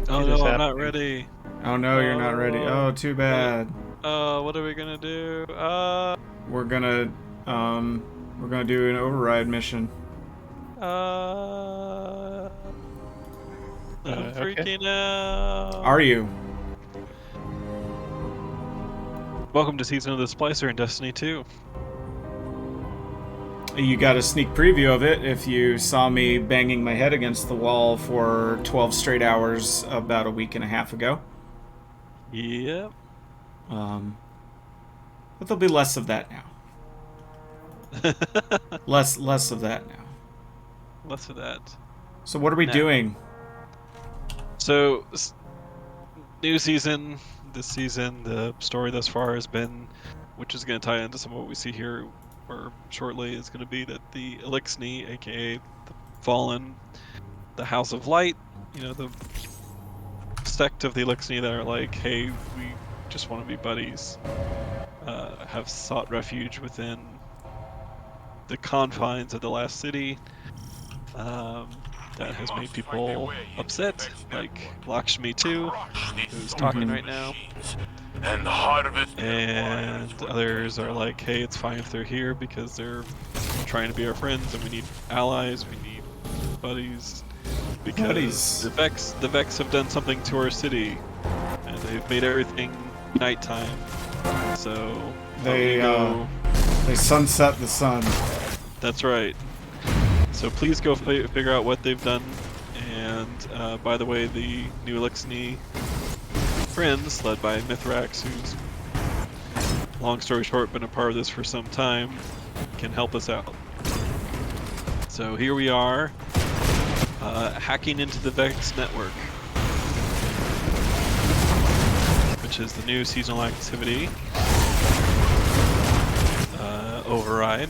Oh It no, is I'm not happening. ready. Oh no, you're not ready. Oh, too bad. What are we gonna do? We're gonna do an override mission. Uh, I'm Okay. freaking out. Are you? Welcome to season of the Splicer in Destiny 2. You got a sneak preview of it if you saw me banging my head against the wall for 12 straight hours about a week and a half ago. Yep. But there'll be less of that now. Less of that now. Less of that. So what are we Now. doing? So, new season. This season, the story thus far has been, which is going to tie into some of what we see here or shortly, is going to be that the Elixni, aka the Fallen, the House of Light, the sect of the Elixni that are like, hey, we just want to be buddies, have sought refuge within the confines of the last city. That has made people upset, like Lakshmi too, who's talking right now. And others are like, hey, it's fine if they're here because they're trying to be our friends and we need allies, we need buddies. Because the Vex have done something to our city and they've made everything nighttime. So They sunset the sun. That's right. So please go figure out what they've done. And by the way, the new Elixni friends, led by Mithrax, who's, long story short, been a part of this for some time, can help us out. So here we are, hacking into the Vex network, which is the new seasonal activity, Override.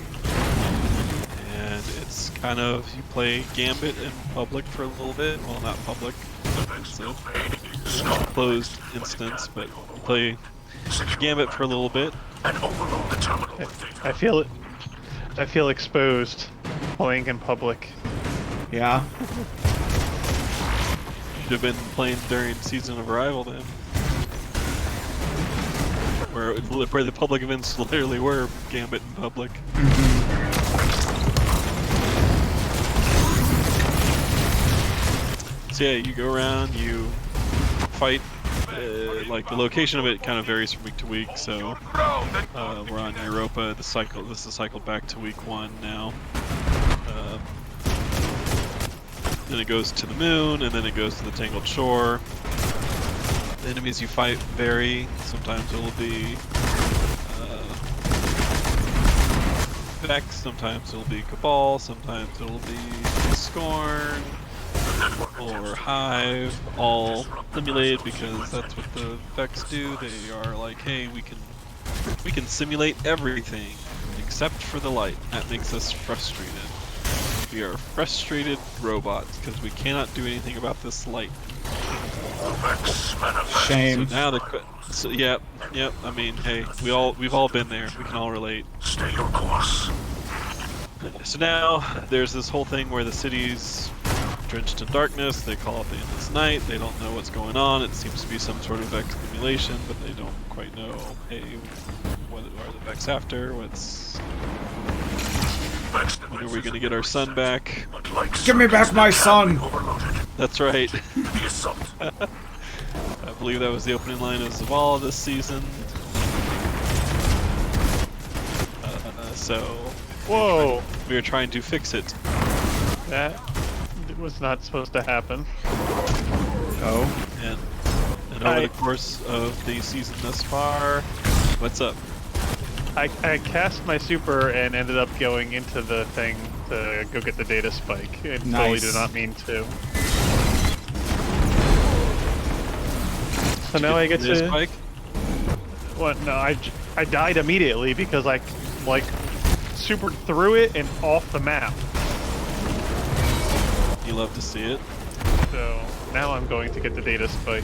And it's kind of, you play Gambit in public for a little bit. Well, not public, it's a closed instance, but you play Gambit for a little bit. I feel exposed playing in public. Yeah. Should have been playing during Season of Arrival then. Where the public events literally were Gambit in public. So yeah, you go around, you fight, like the location of it kind of varies from week to week, so we're on EUROPA, this is cycled back to week 1 now. Then it goes to the moon, and then it goes to the Tangled Shore. The enemies you fight vary, sometimes it'll be Vex, sometimes it'll be Cabal, sometimes it'll be Scorn, or Hive, all simulated because that's what the Vex do. They are like, hey, we can simulate everything except for the light. That makes us frustrated. We are frustrated robots because we cannot do anything about this light. Shame. So now yep. I mean, hey, we've all been there. We can all relate. Stay your course. So now there's this whole thing where the city's drenched in darkness. They call it the endless night. They don't know what's going on. It seems to be some sort of Vex simulation, but they don't quite know. Hey, what are the Vex after? When are we going to get our sun back? Give me back my son! That's right. I believe that was the opening line of Zavala this season. So Whoa! we are trying to fix it. That was not supposed to happen. Oh. And over the course of the season thus far, what's up? I cast my super and ended up going into the thing to go get the data spike. I totally did not mean to. So now I get to... Spike? What? No, I died immediately because I, like, supered through it and off the map. You love to see it. So now I'm going to get the data spike.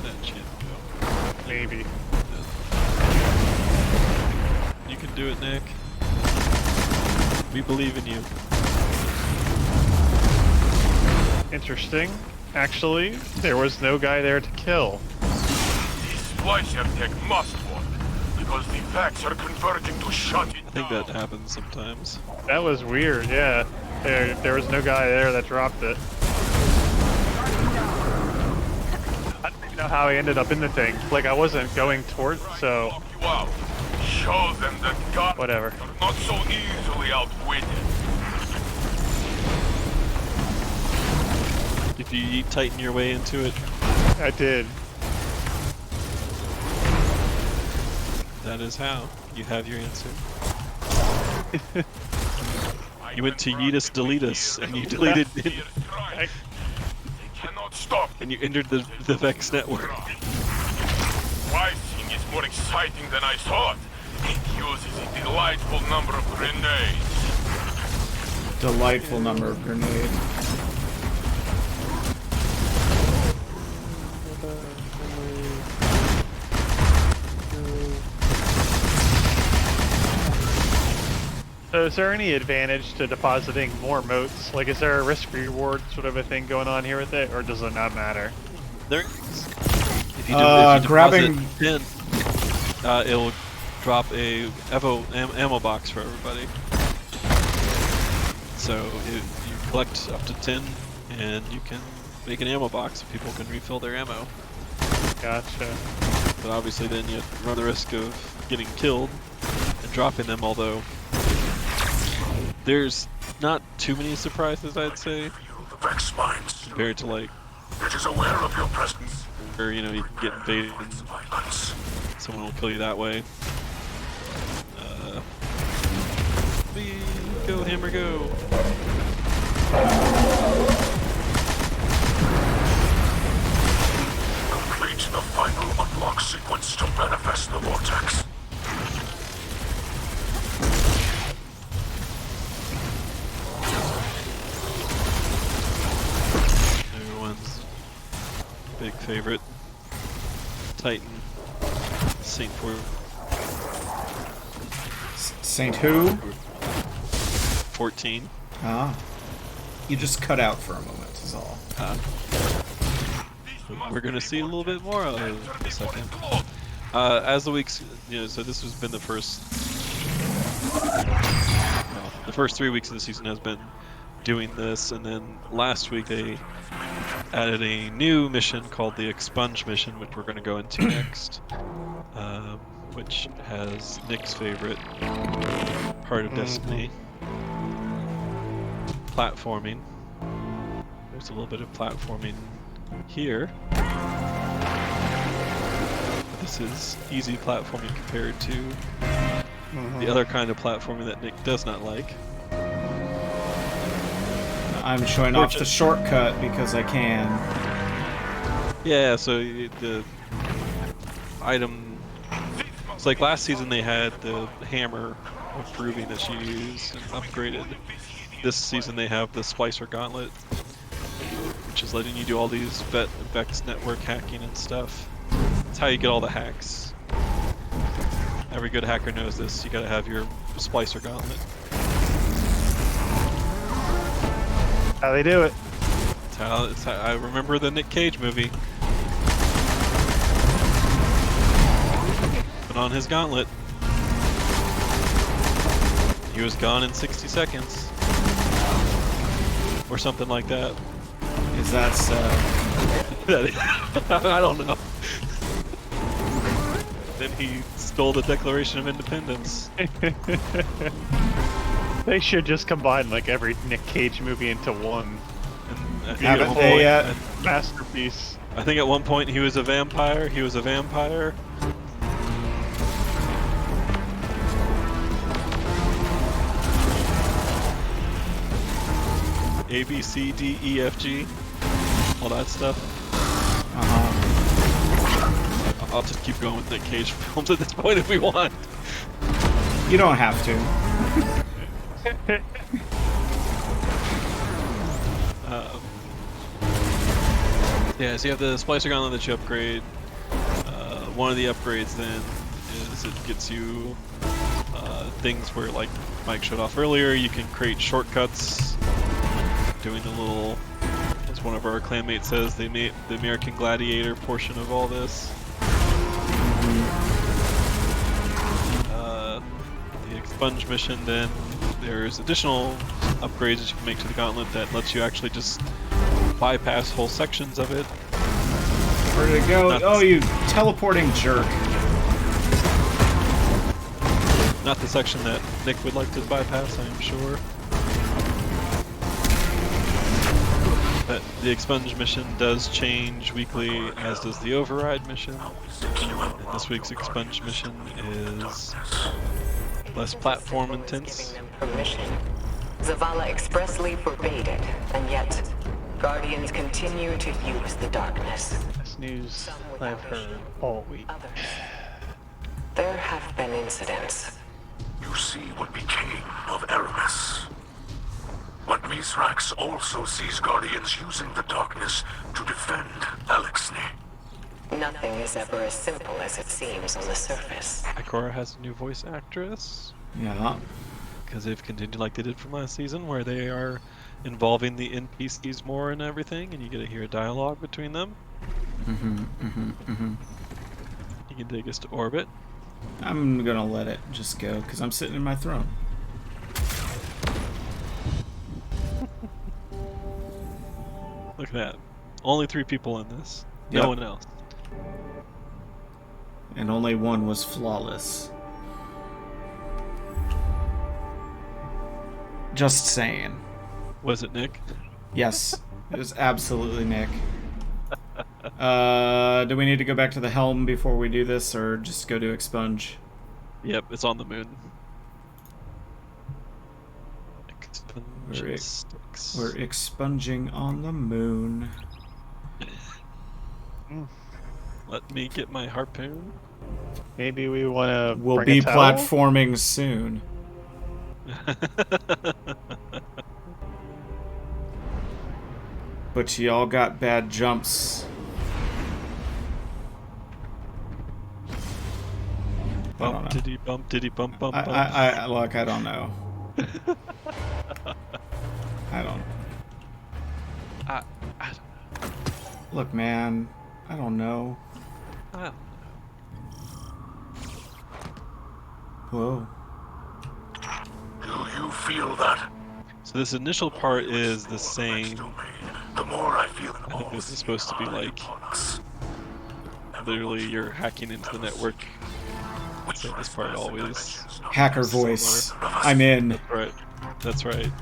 That shit. Maybe. can do it, Nick. We believe in you. Interesting. Actually, there was no guy there to kill. This Splicer tech must work, because the facts are converging to shut it I think that happens sometimes. That was weird, yeah. There was no guy there that dropped it. I don't even know how I ended up in the thing. Like, I wasn't going towards, so... you out. Show them that God Whatever. are not so easily outwitted. If you tighten your way into it, I did. that is how. You have your answer. You went to Yeetus Deletus, and you deleted it, They cannot stop. and you entered the Vex network. My thing is more exciting than I thought. It uses a delightful number of grenades. Delightful number of grenades. So is there any advantage to depositing more motes? Like, is there a risk-reward sort of a thing going on here with it, or does it not matter? There, if you deposit grabbing- 10, it'll drop a ammo box for everybody. So if you collect up to 10, and you can make an ammo box so people can refill their ammo. Gotcha. But obviously then you run the risk of getting killed and dropping them, although there's not too many surprises, I'd say, The Vex minds. compared to like It is aware of your presence. where, you know, you can get invaded and Violence. someone will kill you that way. We go, Hammer, go! Complete the final unlock sequence to manifest the vortex. Everyone's big favorite Titan, Saint for Saint who? 14. Ah. You just cut out for a moment, is all. We're gonna see a little bit more of it in a second. As the weeks, you know, so this has been the first. Well, the first 3 weeks of the season has been doing this, and then last week they added a new mission called the EXPUNGE mission, which we're going to go into next, which has Nick's favorite part of Destiny, platforming. There's a little bit of platforming here. This is easy platforming compared to the other kind of platforming that Nick does not like. I'm showing off the shortcut because I can. Yeah, so the item... It's like last season they had the hammer of proving that she used and upgraded. This season they have the Splicer gauntlet, which is letting you do all these Vex network hacking and stuff. It's how you get all the hacks. Every good hacker knows this. You gotta have your Splicer gauntlet. How they do it. It's how I remember the Nick Cage movie. Put on his gauntlet. He was gone in 60 seconds. Or something like that. Is that so? I don't know. Then he stole the Declaration of Independence. They should just combine like every Nick Cage movie into one. And Haven't they yet? Masterpiece. I think at one point he was a vampire. He was a vampire. A, B, C, D, E, F, G. All that stuff. I'll just keep going with Nick Cage films at this point if we want. You don't have to. Yeah, so you have the Splicer Gauntlet that you upgrade. One of the upgrades then is it gets you things where, like Mike showed off earlier, you can create shortcuts. Doing a little, as one of our clanmates says, they made the American Gladiator portion of all this. The expunge mission, then there's additional upgrades that you can make to the gauntlet that lets you actually just bypass whole sections of it. Where did it go? Oh, you teleporting jerk. Not the section that Nick would like to bypass, I am sure. But the expunge mission does change weekly, as does the override mission. And this week's expunge mission is less platform intense. Giving them permission. Zavala expressly forbade it, and yet Guardians continue to use the darkness. That's news I've heard all week. Others. There have been incidents. You see what became of Aramis. But Mithrax also sees Guardians using the darkness to defend Alexney. Nothing is ever as simple as it seems on the surface. Ikora has a new voice actress, Yeah. because they've continued like they did from last season, where they are involving the NPCs more and everything, and you get to hear a dialogue between them. You can take us to orbit. I'm gonna let it just go, because I'm sitting in my throne. Look at that. Only 3 people in this. Yep. No one else. And only one was flawless. Just saying. Was it Nick? Yes, it was absolutely Nick. Do we need to go back to the helm before we do this, or just go to expunge? Yep, it's on the moon. We're expunging on the moon. Let me get my harpoon. Maybe we want to. We'll be platforming soon. But y'all got bad jumps. Bump diddy bump diddy bump bump bump. Look, I don't know. I don't. I don't know. Look, man, I don't know. I don't Whoa. Do you feel that? So this initial part is the same. The more I feel I think this is supposed to be like literally you're hacking into the network. So this part always. Hacker voice. I'm in. That's right. That's right.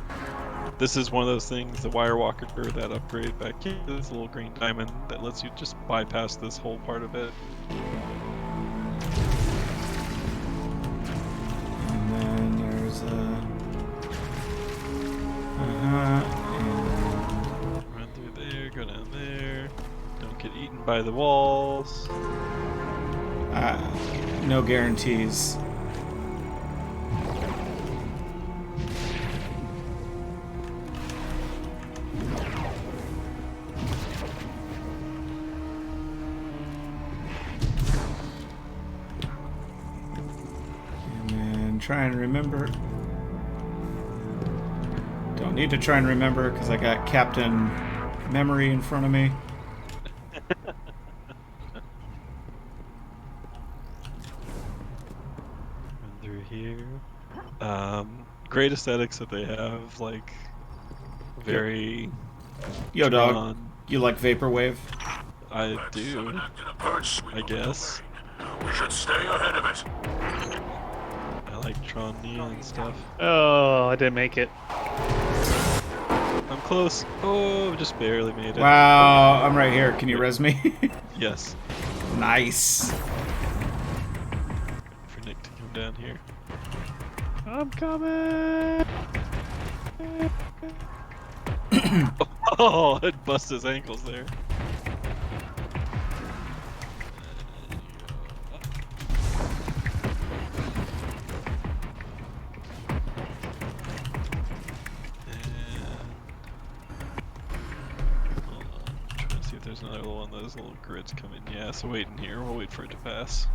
This is one of those things, the wire walker, that upgrade back here, this little green diamond that lets you just bypass this whole part of it. And then there's a. And Run through there, go down there. Don't get eaten by the walls. no guarantees. Try and remember. Don't need to try and remember because I got Captain Memory in front of me. Run through here. Great aesthetics that they have, like very. Yo, dog. You like Vaporwave? I do. I guess. We should stay ahead of it. I like Tron Neon stuff. Oh, I didn't make it. I'm close. Oh, just barely made it. Wow, I'm right here. Can you res me? Yes. Nice. For Nick to come down here. I'm coming. Oh, it busts his ankles there. There's another one of those little grids coming. Yeah, so wait in here. We'll wait for it to pass.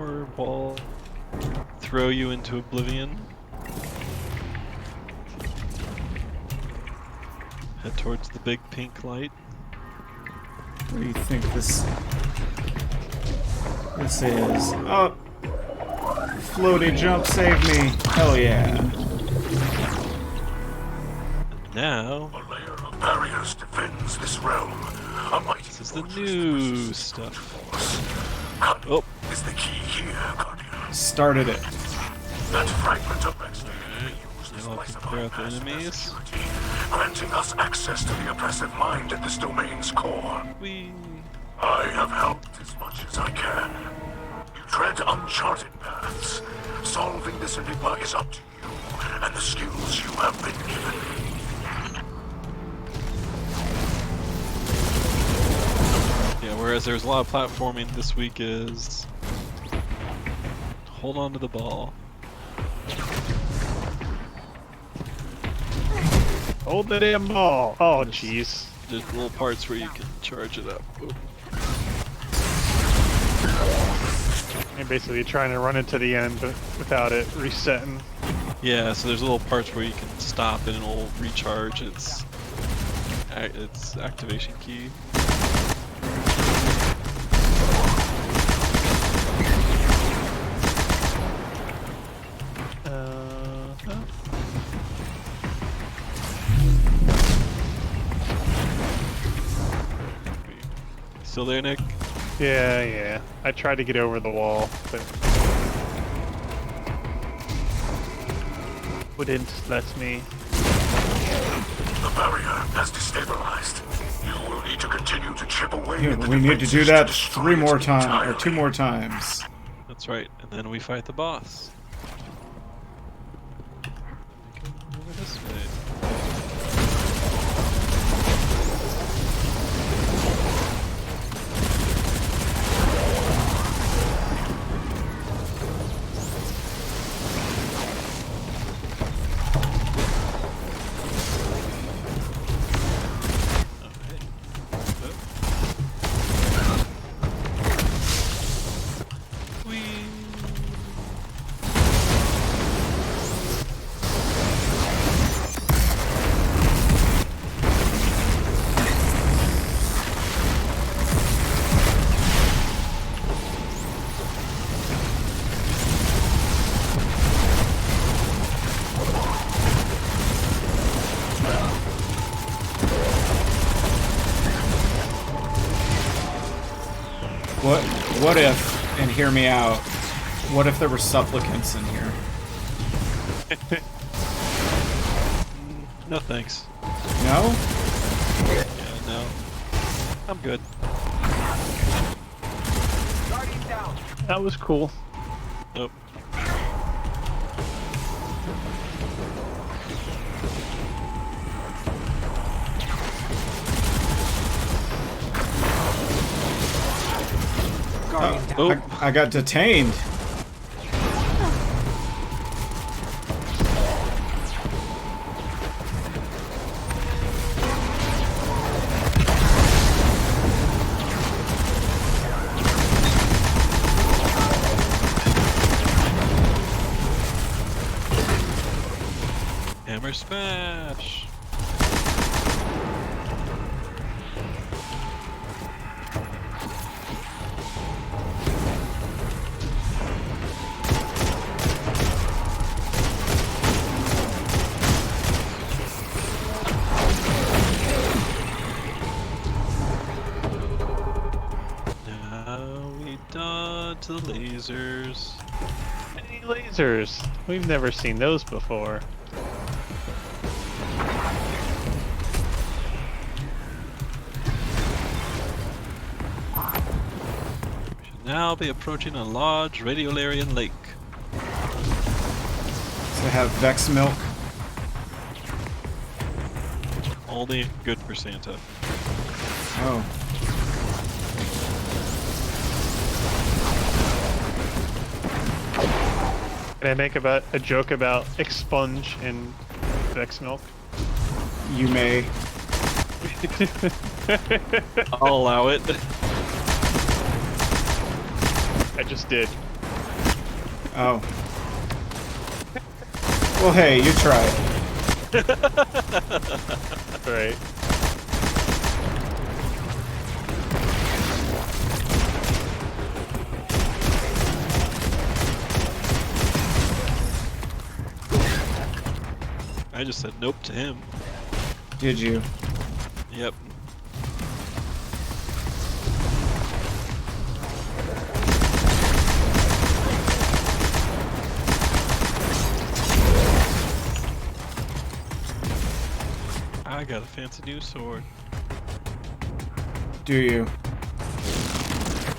more wall throw you into oblivion. Head towards the big pink light. What do you think this is? Oh! Floaty jump, save me! Hell yeah. Now, A layer of barriers defends this realm. A mighty this is the fortress new that stuff. Cunning Oh. is the key here, Guardian. Started it. That fragment of backstage will be used as Now I can Splicer clear out the bypass their enemies. security, granting us access to the oppressive mind at this domain's core. We I have helped as much as I can. You tread uncharted paths. Solving this enigma is up to you and the skills you have been given. Yeah, whereas there's a lot of platforming, this week is hold on to the ball. Hold the damn ball. Oh, jeez. There's little parts where you can charge it up. Oop. You're basically trying to run into the end, but without it resetting. Yeah, so there's little parts where you can stop and it'll recharge its activation key. Still there, Nick? Yeah. I tried to get over the wall, but wouldn't let me. The barrier has destabilized. You will need to continue to chip away Yeah, at the we need to do defenses that destroy 3 it more times, or entirely. 2 more times. That's right, and then we fight the boss. Over this way. What if, and hear me out, what if there were supplicants in here? No thanks. No? Yeah, no. I'm good. That was cool. Nope. Oh. I got detained. Hammer smash! Now we dodge the lasers. Mini lasers. We've never seen those before. We should now be approaching a large radiolarian lake. To have Vex milk. Only good for Santa. Oh. Can I make a joke about expunge and Vex milk? You may. I'll allow it. I just did. Oh. Well, hey, you tried. Right. I just said nope to him. Did you? Yep. I got a fancy new sword. Do you?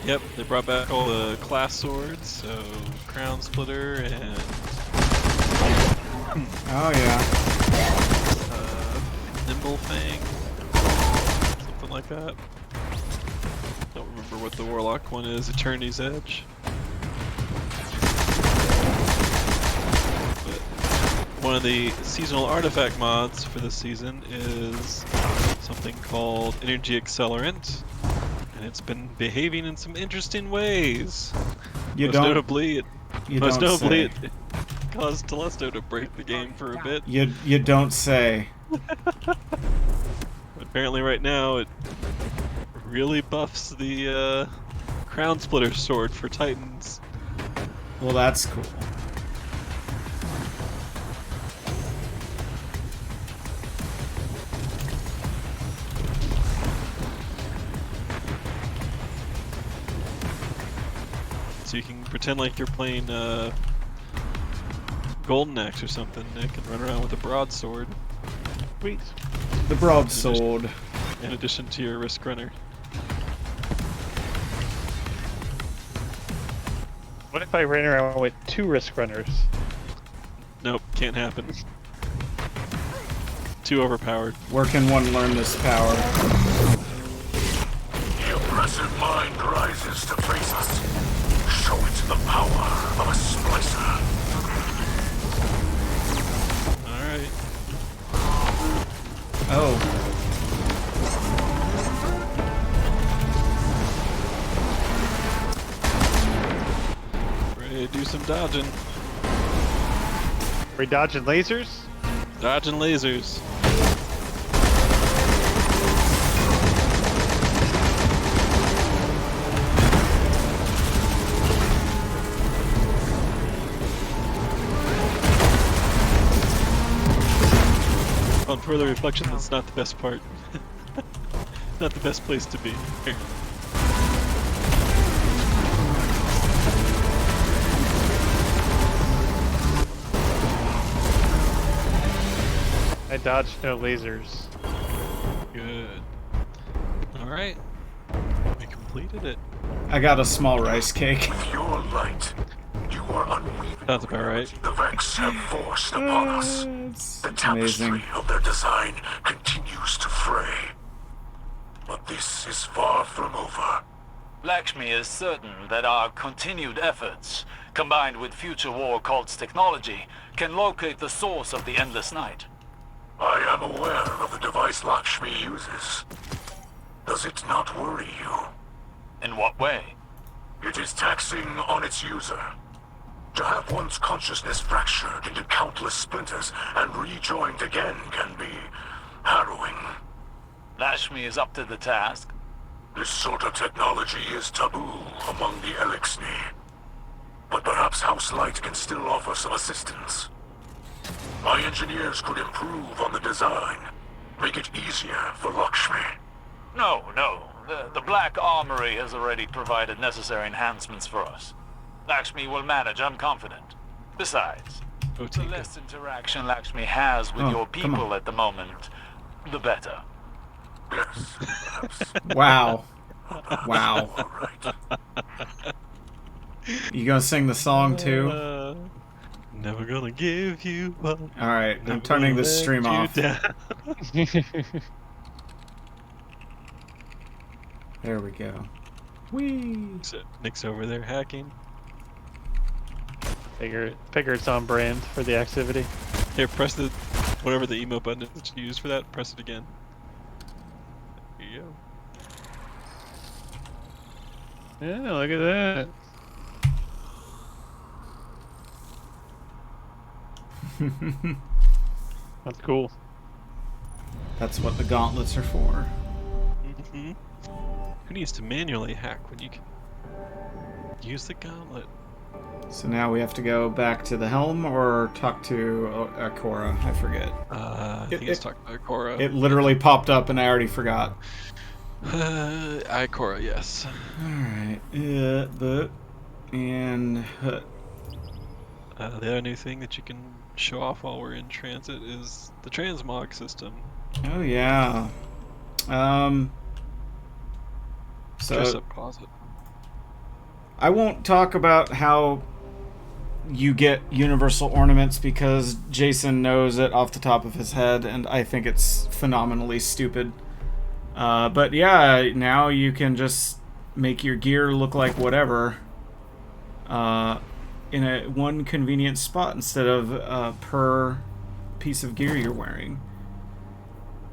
Yep, they brought back all the class swords, so Crown Splitter and Oh, yeah. Nimble Fang, something like that. Don't remember what the Warlock one is. Eternity's Edge. But one of the seasonal artifact mods for this season is something called Energy Accelerant, and it's been behaving in some interesting ways. You most don't. notably, You most don't notably, say. it caused Telesto to break the game for a bit. You don't say. Apparently, right now it really buffs the Crown Splitter sword for Titans. Well, that's cool. So you can pretend like you're playing Golden Axe or something, Nick, and run around with a broadsword. Sweet. The broadsword. In addition to your Risk Runner. What if I ran around with 2 risk runners? Nope, can't happen. Too overpowered. Where can one learn this power? The oppressive mind rises to face us. Show it the power of a Splicer. Alright. Oh. Ready to do some dodging. Are we dodging lasers? Dodging lasers. On further reflection, that's not the best part. Not the best place to be. I dodged no lasers. Good. Alright. We completed it. I got a small rice cake. With your light, you are unweaving Sounds about right. the Vex have forced upon us. It's The tapestry amazing. of their design continues to fray. But this is far from over. Lakshmi is certain that our continued efforts, combined with future war cult's technology, can locate the source of the endless night. I am aware of the device Lakshmi uses. Does it not worry you? In what way? It is taxing on its user. To have one's consciousness fractured into countless splinters and rejoined again can be harrowing. Lakshmi is up to the task. This sort of technology is taboo among the Elixni. But perhaps House Light can still offer some assistance. My engineers could improve on the design, make it easier for Lakshmi. No. The Black Armory has already provided necessary enhancements for us. Lakshmi will manage, I'm confident. Besides, the Otika. less interaction Lakshmi has with Oh, your come on. people at the moment, the better. Yes, perhaps. Wow. Wow. All right. You gonna sing the song too? Never gonna give you up. Alright, I'm never turning gonna this let stream you off. down. There we go. Whee! So, Nick's over there hacking. Figure it's on brand for the activity. Here, press the whatever the emote button is that you use for that. Press it again. There you go. Yeah, look at that. That's cool. That's what the gauntlets are for. Mm-hmm. Who needs to manually hack when you can use the gauntlet? So now we have to go back to the helm or talk to Cora. I forget. I think it's talking about Cora. It literally popped up and I already forgot. Cora, yes. Alright. And... the other new thing that you can show off while we're in transit is the transmog system. Oh, yeah. Dress So up closet. I won't talk about how you get universal ornaments because Jason knows it off the top of his head, and I think it's phenomenally stupid. But yeah, now you can just make your gear look like whatever in one convenient spot instead of per piece of gear you're wearing.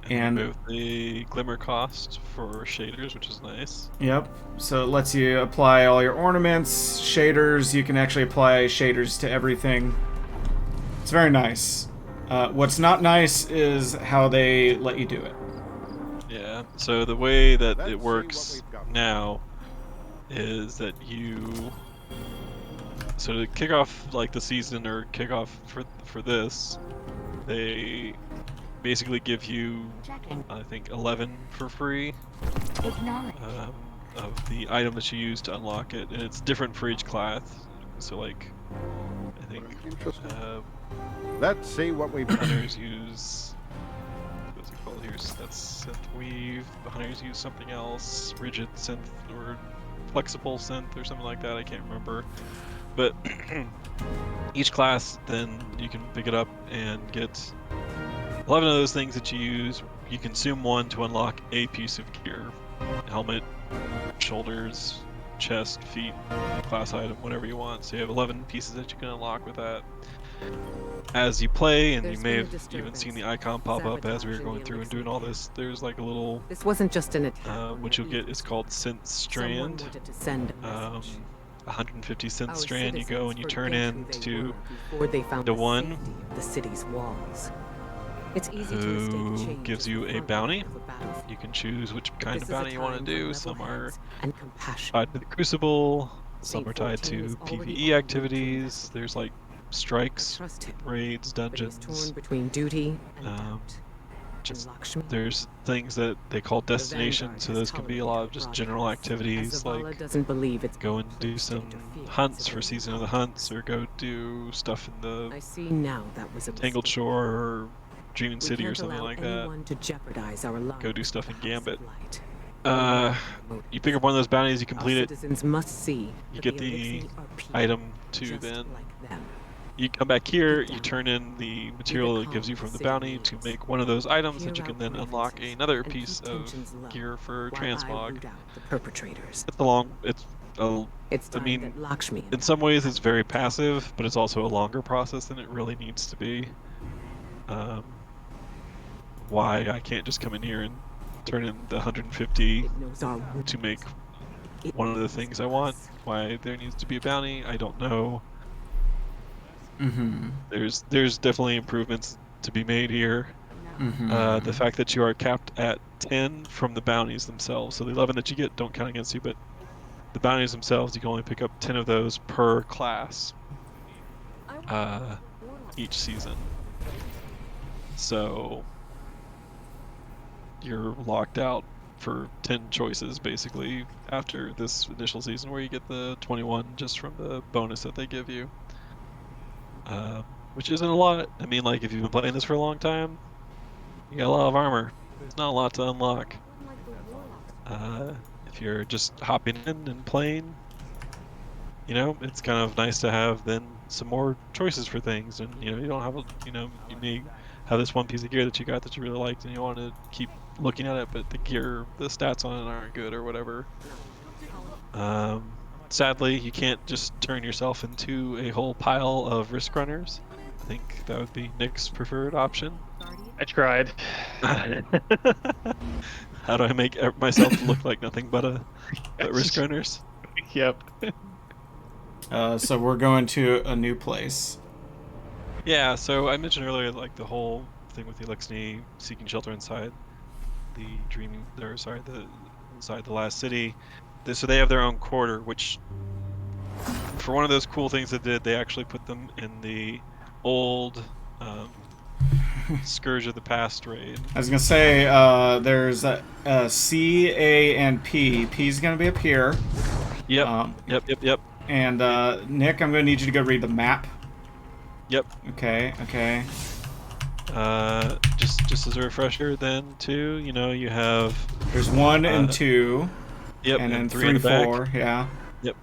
And remove the glimmer cost for shaders, which is nice. Yep. So it lets you apply all your ornaments, shaders. You can actually apply shaders to everything. It's very nice. What's not nice is how they let you do it. Yeah. So the way that it works now is that you... So to kick off like the season or kick off for this, they basically give you, I think, 11 for free of the item that you use to unlock it, and it's different for each class. So, like, I think let's see what we've done. hunters use. What's it called here? That's synth weave. The hunters use something else, rigid synth or flexible synth or something like that. I can't remember, but each class then you can pick it up and get 11 of those things that you use. You consume one to unlock a piece of gear. Helmet, shoulders, chest, feet, class item, whatever you want. So you have 11 pieces that you can unlock with that. As you play, and you may have even seen the icon pop up as we were going through and doing all this, there's like a little... This wasn't just an attack. what you'll get is called Synth Strand. 150 Synth Strand, you go and you turn into the one the city's walls. It's easy who gives you a bounty. You can choose which kind of bounty you want to do. Some are tied to the Crucible, some are tied to PvE activities. There's like strikes, raids, dungeons. Between duty and there's things that they call destinations, so those can be a lot of just general activities like go and do some hunts for Season of the Hunts, or go do stuff in the Tangled Shore or Dreaming City or something like that. Go do stuff in Gambit. You pick up one of those bounties, you complete it, you get the item to then... You come back here, you turn in the material it gives you from the bounty to make one of those items that you can then unlock another piece of gear for transmog. I mean, in some ways it's very passive, but it's also a longer process than it really needs to be. Why I can't just come in here and turn in the 150 to make one of the things I want. Why there needs to be a bounty, I don't know. Mm-hmm. There's definitely improvements to be made here. Mm-hmm. The fact that you are capped at 10 from the bounties themselves, so the 11 that you get don't count against you, but the bounties themselves, you can only pick up 10 of those per class each season. So you're locked out for 10 choices basically after this initial season, where you get the 21 just from the bonus that they give you. Which isn't a lot. I mean, like, if you've been playing this for a long time, you got a lot of armor. There's not a lot to unlock. If you're just hopping in and playing, you know, it's kind of nice to have then some more choices for things. And, you know, you don't have, you may have this one piece of gear that you got that you really liked and you want to keep looking at it, but the stats on it aren't good or whatever. Sadly, you can't just turn yourself into a whole pile of risk runners. I think that would be Nick's preferred option. I tried. How do I make myself look like nothing but risk runners? Yep. So we're going to a new place. Yeah, so I mentioned earlier, like the whole thing with the Elixni seeking shelter inside the dreaming, or sorry, the inside the last city. So they have their own quarter, which for one of those cool things they did, they actually put them in the old Scourge of the Past raid. I was gonna say, there's C, A, and P. P's gonna be up here. Yep, yep. And Nick, I'm gonna need you to go read the map. Yep. Okay. Just as a refresher, then too, you have. There's 1 and 2. Yep, and then 3 in 3, the back. 4. Yeah. Yep.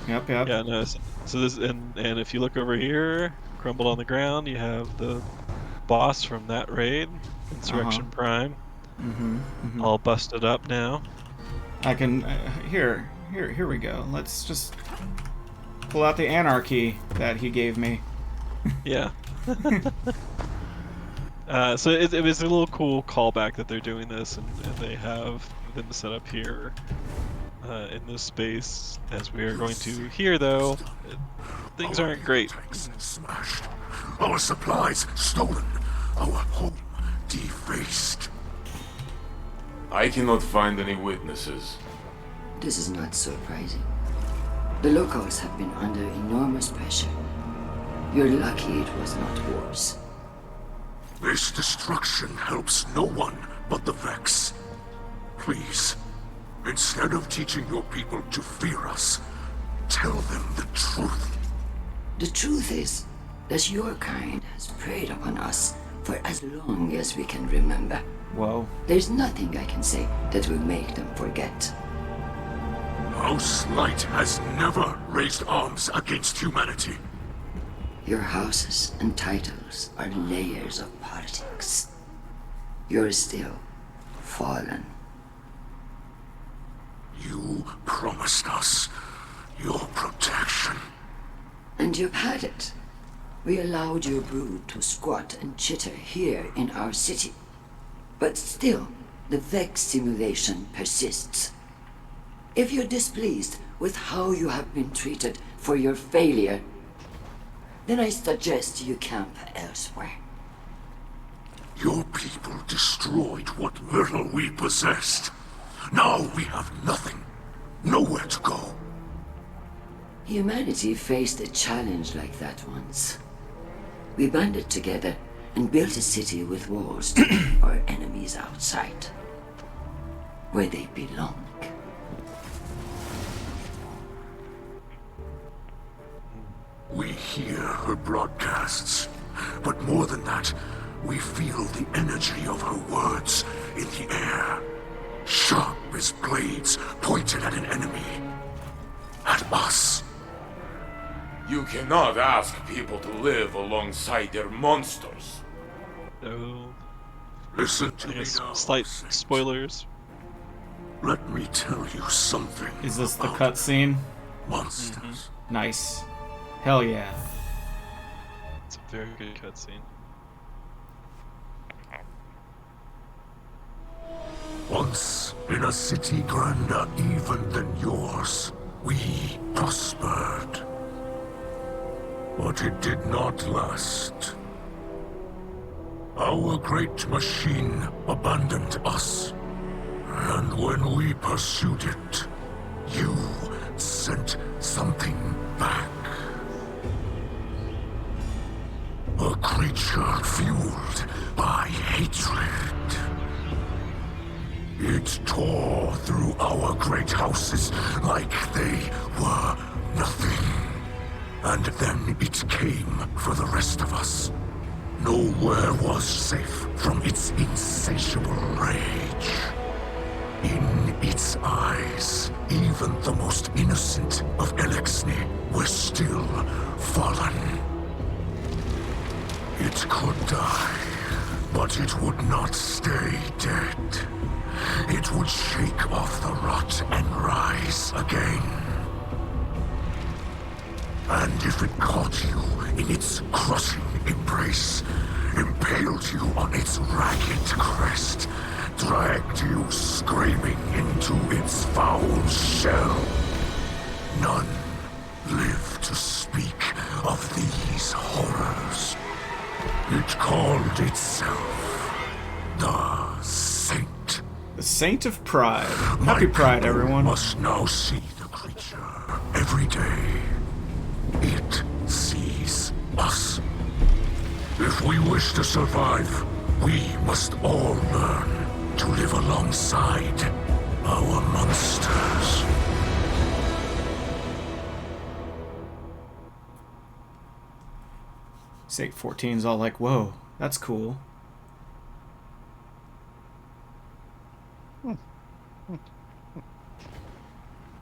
Yeah, no. So this and if you look over here, crumbled on the ground, you have the boss from that raid, Insurrection Prime. All busted up now. I can here we go. Let's just pull out the anarchy that he gave me. Yeah. So it was a little cool callback that they're doing this, and they have them set up here in this space. As we are going to hear, though, things aren't great. Smashed. Our supplies stolen. Our home defaced. I cannot find any witnesses. This is not surprising. The locals have been under enormous pressure. You're lucky it was not worse. This destruction helps no one but the Vex. Please, instead of teaching your people to fear us, tell them the truth. The truth is that your kind has preyed upon us for as long as we can remember. Whoa. There's nothing I can say that will make them forget. House Light has never raised arms against humanity. Your houses and titles are layers of politics. You're still fallen. You promised us your protection. And you've had it. We allowed your brood to squat and chitter here in our city. But still, the Vex simulation persists. If you're displeased with how you have been treated for your failure, then I suggest you camp elsewhere. Your people destroyed what little we possessed. Now we have nothing. Nowhere to go. Humanity faced a challenge like that once. We banded together and built a city with walls to keep our enemies outside, where they belong. We hear her broadcasts, but more than that, we feel the energy of her words in the air. Sharp as blades pointed at an enemy. At us. You cannot ask people to live alongside their monsters. So, Listen to I me guess now, slight Saint. spoilers. Let me tell you something. Is this the about cutscene? monsters? Nice. Hell yeah. It's a very good cutscene. Once, in a city grander even than yours, we prospered. But it did not last. Our great machine abandoned us. And when we pursued it, you sent something back. A creature fueled by hatred. It tore through our great houses like they were nothing. And then it came for the rest of us. Nowhere was safe from its insatiable rage. In its eyes, even the most innocent of Elixni were still fallen. It could die, but it would not stay dead. It would shake off the rot and rise again. And if it caught you in its crushing embrace, impaled you on its ragged crest, dragged you screaming into its foul shell, none live to speak of these horrors. It called itself the Saint. The Saint of Pride. Happy Pride, everyone. Must now see the creature every day. It sees us. If we wish to survive, we must all learn to live alongside our monsters. Saint 14's all like, whoa, that's cool.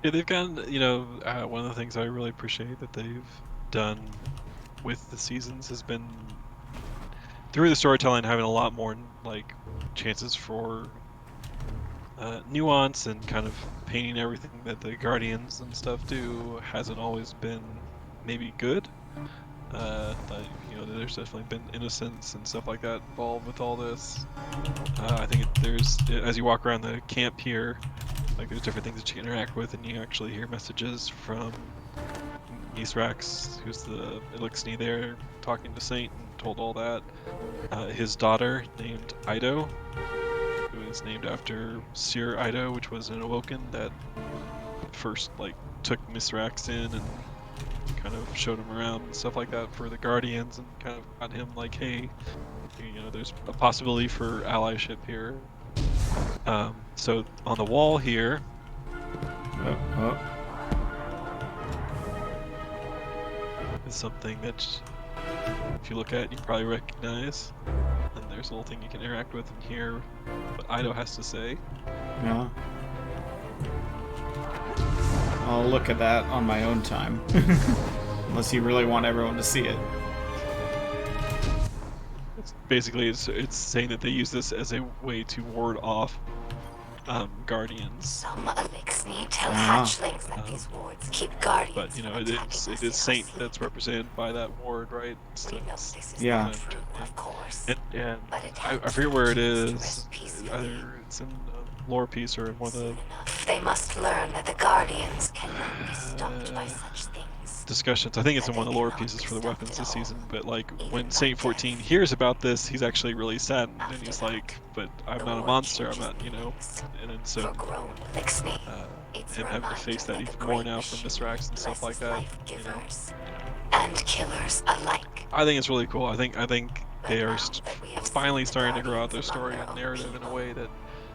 Yeah, they've gotten, one of the things I really appreciate that they've done with the seasons has been through the storytelling having a lot more like chances for nuance and kind of painting everything that the Guardians and stuff do hasn't always been maybe good. There's definitely been innocence and stuff like that involved with all this. I think there's, as you walk around the camp here, like there's different things that you can interact with, and you actually hear messages from Mithrax, who's the Elixni there, talking to Saint and told all that. His daughter, named Ido, who is named after Seer Ido, which was an Awoken that first took Mithrax in and kind of showed him around and stuff like that for the Guardians, and kind of got him like, hey, there's a possibility for allyship here. So on the wall here, is something that if you look at, you probably recognize. And there's a little thing you can interact with and hear what Ido has to say. Yeah. I'll look at that on my own time. Unless you really want everyone to see it. It's saying that they use this as a way to ward off Guardians. Some Elixni tell hatchlings that these wards keep Guardians. But it is Saint that's represented by that ward, right? Yeah. Of course. And I forget where it is. Either it's in a lore piece or in one of the. They must learn that the Guardians cannot be stopped by such things. Discussions. I think it's in one of the lore pieces for the weapons this season. But when Saint 14 hears about this, he's actually really saddened, and he's like, "But I'm not a monster. I'm not, And then so him having to face that even more now from Mithrax and stuff like that. And killers alike. I think it's really cool. I think they are finally starting to grow out their story and narrative in a way that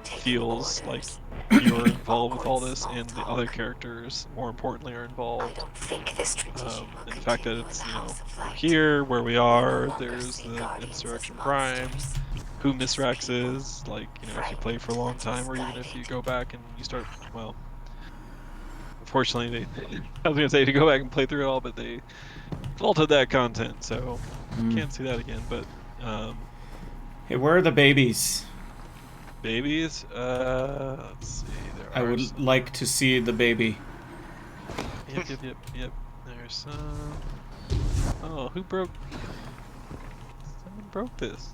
feels like you're involved with all this, and the other characters, more importantly, are involved. And the fact that it's here where we are, there's the Insurrection Prime, who Mithrax is, if you play for a long time, or even if you go back and you start, well, unfortunately, I was gonna say to go back and play through it all, but they faulted that content, so can't see that again. But hey, where are the babies? Babies? Let's see. I would like to see the baby. Yep. There's some. Oh, who broke? Someone broke this.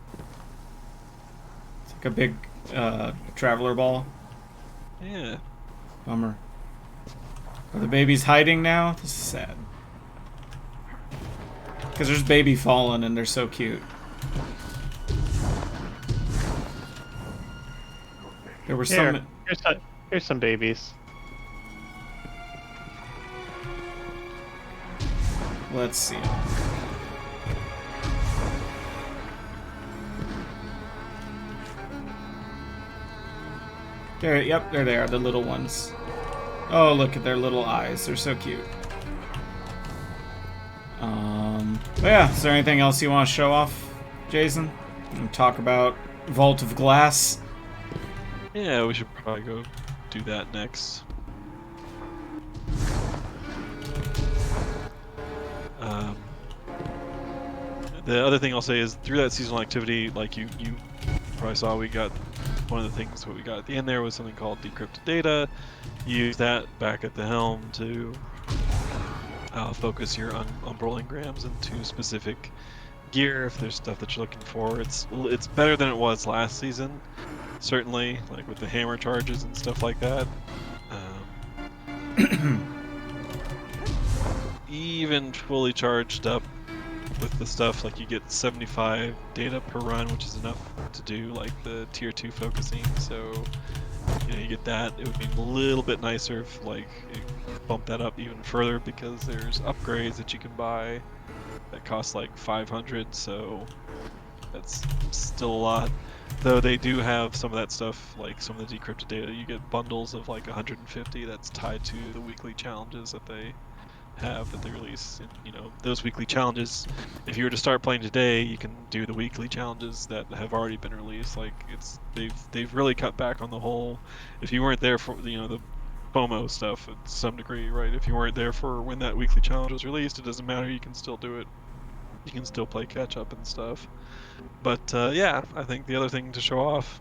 It's like a big traveler ball. Yeah. Bummer. Are the babies hiding now? This is sad. Because there's baby fallen and they're so cute. There were some. Here's some babies. Let's see. There, yep, there they are, the little ones. Oh, look at their little eyes. They're so cute. But yeah, is there anything else you want to show off, Jason? And talk about Vault of Glass? Yeah, we should probably go do that next. The other thing I'll say is through that seasonal activity, like you probably saw, we got one of the things what we got at the end there was something called decrypted data. You use that back at the helm to focus your unrolling grams into specific gear if there's stuff that you're looking for. It's better than it was last season, certainly, like with the hammer charges and stuff like that. Even fully charged up with the stuff, like you get 75 data per run, which is enough to do like the tier 2 focusing, so you know, you get that. It would be a little bit nicer if like you bump that up even further, because there's upgrades that you can buy that cost like 500, so that's still a lot. Though they do have some of that stuff, like some of the decrypted data, you get bundles of like 150 that's tied to the weekly challenges that they release. And, you know, those weekly challenges, if you were to start playing today, you can do the weekly challenges that have already been released. Like they've really cut back on the whole, if you weren't there for, you know, the FOMO stuff to some degree, right? If you weren't there for when that weekly challenge was released, it doesn't matter, you can still do it. You can still play catch up and stuff. But yeah, I think the other thing to show off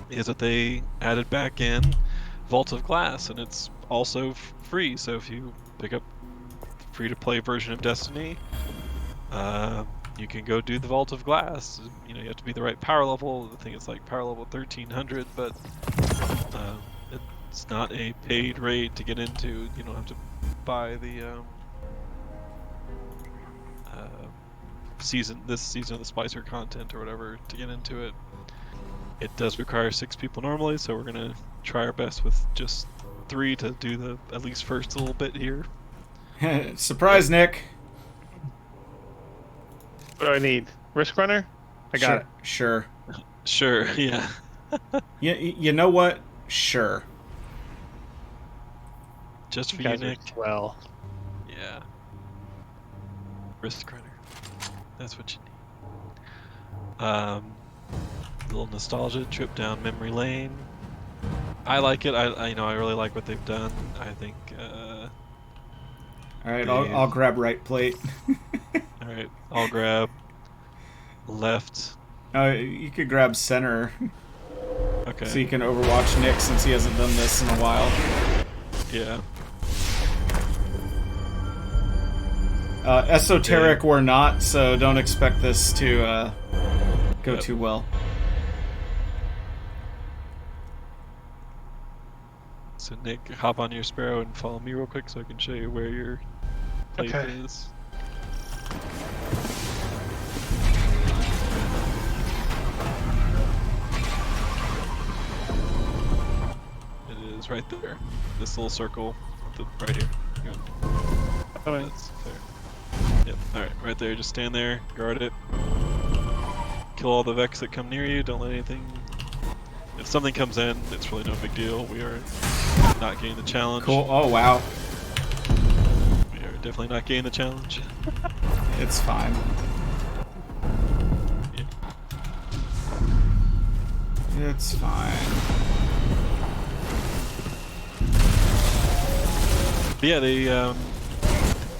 is that they added back in Vault of Glass, and it's also free. So if you pick up the free-to-play version of Destiny, you can go do the Vault of Glass. You know, you have to be the right power level. I think it's like power level 1300, but it's not a paid raid to get into. You don't have to buy the this season of the Splicer content or whatever to get into it. It does require 6 people normally, so we're gonna try our best with just 3 to do the at least first little bit here. Surprise, Nick. What do I need? Risk runner? I got it. Sure. Sure, yeah. You know what? Sure. Just for You you, guys are Nick. swell. Yeah. Risk runner. That's what you need. Little nostalgia trip down memory lane. I like it. I you know, I really like what they've done. I think all right, I'll grab right plate. all right, I'll grab left. You could grab center. Okay. So you can overwatch Nick, since he hasn't done this in a while. Yeah. Esoteric we're not, so don't expect this to go too well. So Nick, hop on your Sparrow and follow me real quick so I can show you where your plate is. It is right there. This little circle, right here. Okay. That's fair. Yep. Alright, right there. Just stand there, guard it. Kill all the Vex that come near you. Don't let anything... If something comes in, it's really no big deal. We are not getting the challenge. Cool. Oh, wow. We are definitely not getting the challenge. It's fine. Yeah. It's fine. But yeah, they,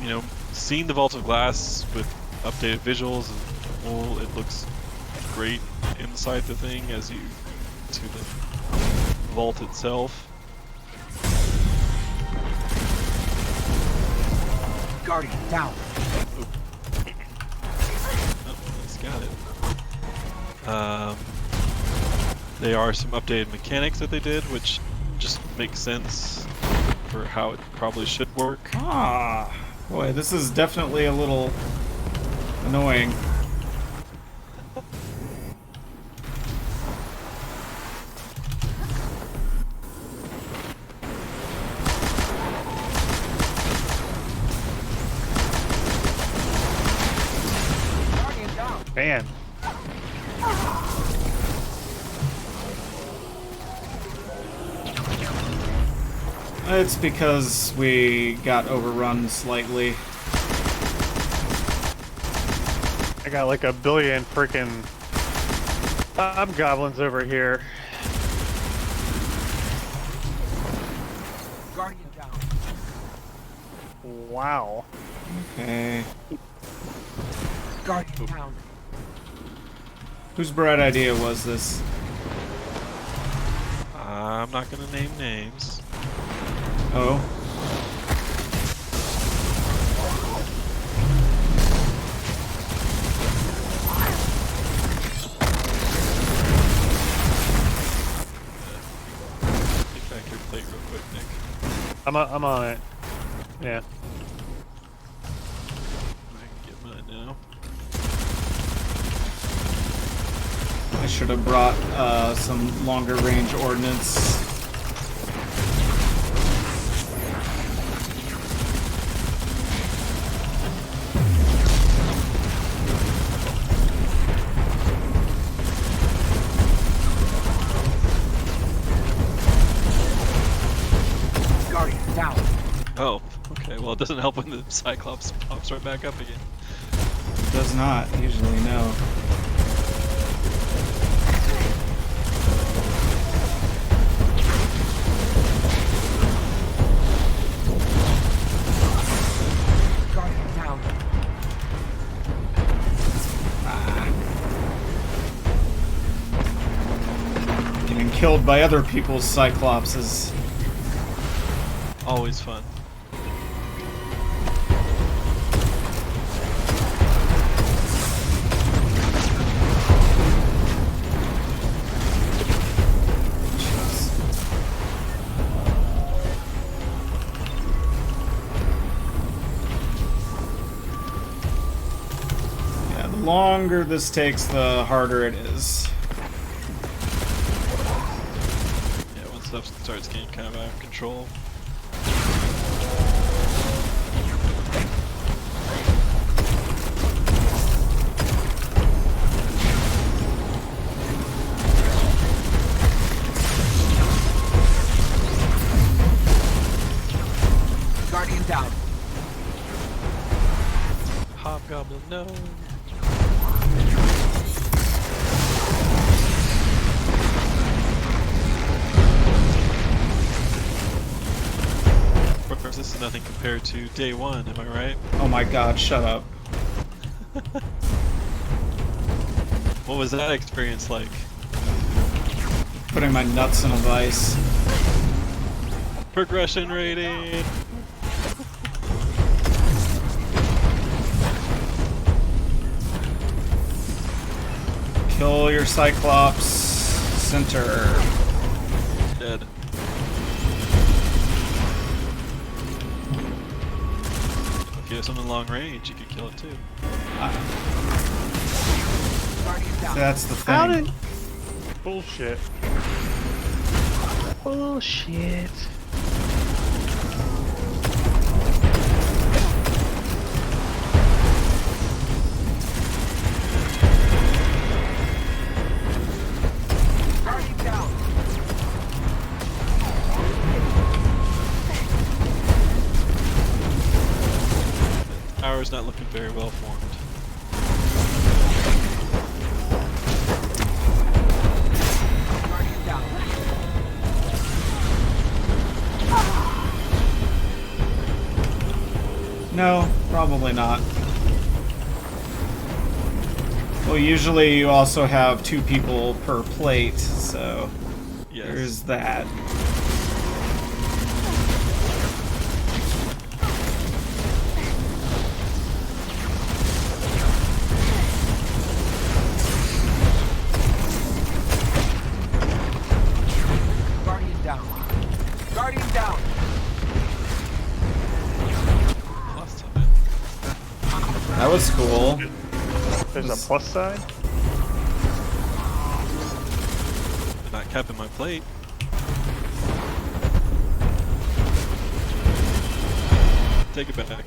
you know, seeing the Vault of Glass with updated visuals, and it looks great inside the thing as you to the vault itself. Guardian down. Oh, he's got it. There are some updated mechanics that they did, which just makes sense for how it probably should work. Ah, boy, this is definitely a little annoying. Man. It's because we got overrun slightly. I got like a billion freaking goblins over here. Guardian down. Wow. Okay. Guardian down. Whose bright idea was this? I'm not gonna name names. Oh. Take back your plate real quick, Nick. I'm on it. Yeah. I can get mine. I should have brought some longer range ordnance. Oh, okay. Well, it doesn't help when the Cyclops pops right back up again. It does not, usually, no. Getting killed by other people's Cyclops is always fun. Yeah, the longer this takes, the harder it is. Yeah, once stuff starts getting kind of out of control. Down. Hobgoblin, no. Of course, this is nothing compared to day one, am I right? Oh my god, shut up. What was that experience like? Putting my nuts in a vice. Progression rating! Kill your Cyclops. Center. Dead. If you have something long range, you could kill it too. That's the thing. How did... Bullshit. Bullshit. Tower's not looking very well formed. No, probably not. Well, usually you also have 2 people per plate, so yes. There's that. Guardian down. Guardian down. That was cool. There's a plus side? They're not capping my plate. Take it back.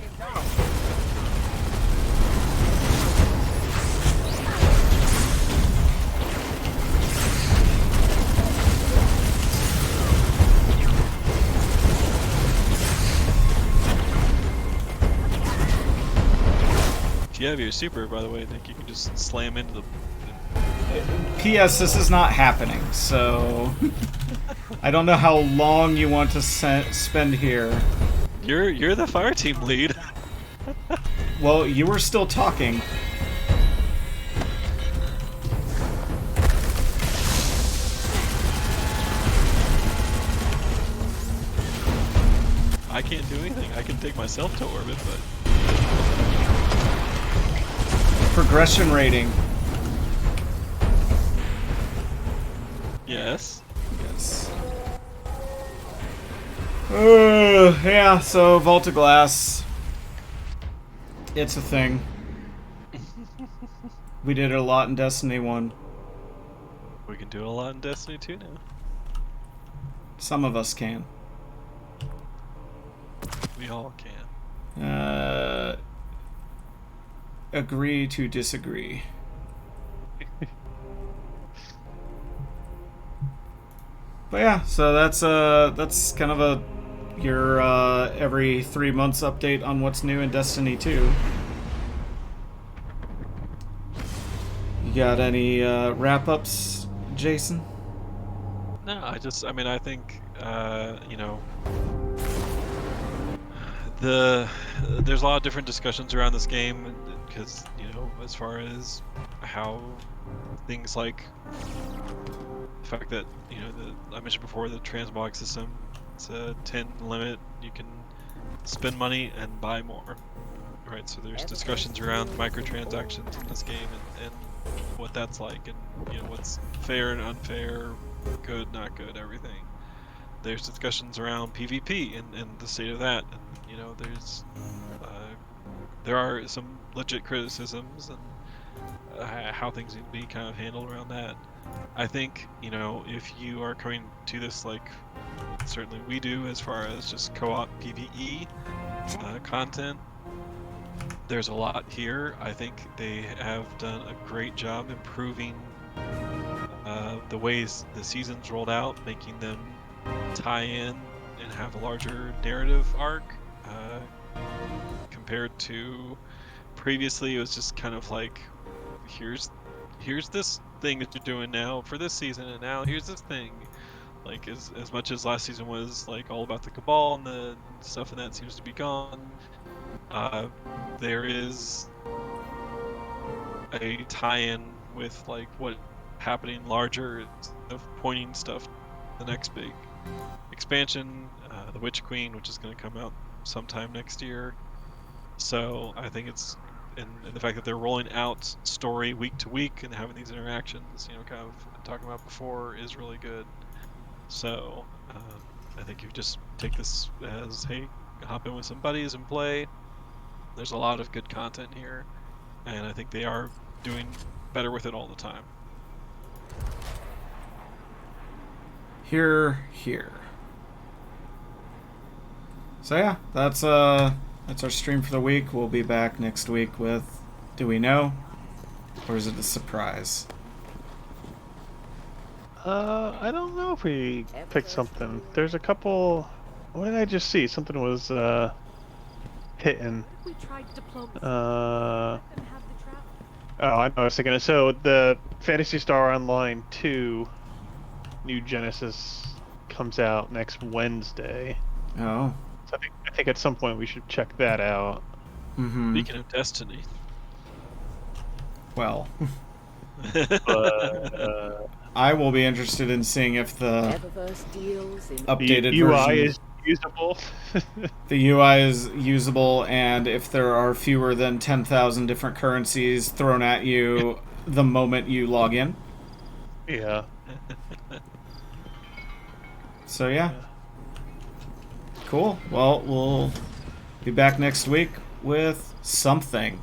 If you have your super, by the way, Nick, you can just slam into the... P.S. This is not happening, so... I don't know how long you want to spend here. You're the fire team lead. Well, you were still talking. I can't do anything. I can take myself to orbit, but... Progression rating. Yes. Yes. Yeah, so Vault of Glass. It's a thing. We did it a lot in Destiny 1. We can do a lot in Destiny 2 now. Some of us can. We all can. Agree to disagree. But yeah, so that's kind of your every 3 months update on what's new in Destiny 2. You got any wrap-ups, Jason? No, I think, you know, there's a lot of different discussions around this game because, you know, as far as how things like the fact that, you know, I mentioned before the transmog system, it's a 10 limit, you can spend money and buy more, right? So there's discussions around microtransactions in this game and what that's like, and you know what's fair and unfair, good, not good, everything. There's discussions around PvP and the state of that, and you know there are some legit criticisms and how things need to be kind of handled around that. I think, you know, if you are coming to this like certainly we do as far as just co-op PvE content, there's a lot here. I think they have done a great job improving the ways the seasons rolled out, making them tie in and have a larger narrative arc compared to previously. It was just kind of like, here's this thing that you're doing now for this season, and now here's this thing. Like as much as last season was like all about the Cabal and the stuff, and that seems to be gone. There is a tie-in with like what happening larger of pointing stuff to the next big expansion, the Witch Queen, which is going to come out sometime next year. So I think it's and the fact that they're rolling out story week to week and having these interactions, you know, kind of talking about before, is really good. So I think you just take this as, hey, hop in with some buddies and play. There's a lot of good content here, and I think they are doing better with it all the time. Here. So yeah, that's our stream for the week. We'll be back next week with Do We Know? Or is it a surprise? I don't know if we picked something. There's a couple. What did I just see? Something was hitting. Oh, I know what I was thinking. So the Phantasy Star Online 2 New Genesis comes out next Wednesday. Oh. So I think at some point we should check that out. Mm-hmm. Speaking of Destiny. Well. But, I will be interested in seeing if the updated the UI version is usable. the UI is usable, and if there are fewer than 10,000 different currencies thrown at you the moment you log in. Yeah. So yeah. Cool. Well, we'll be back next week with something.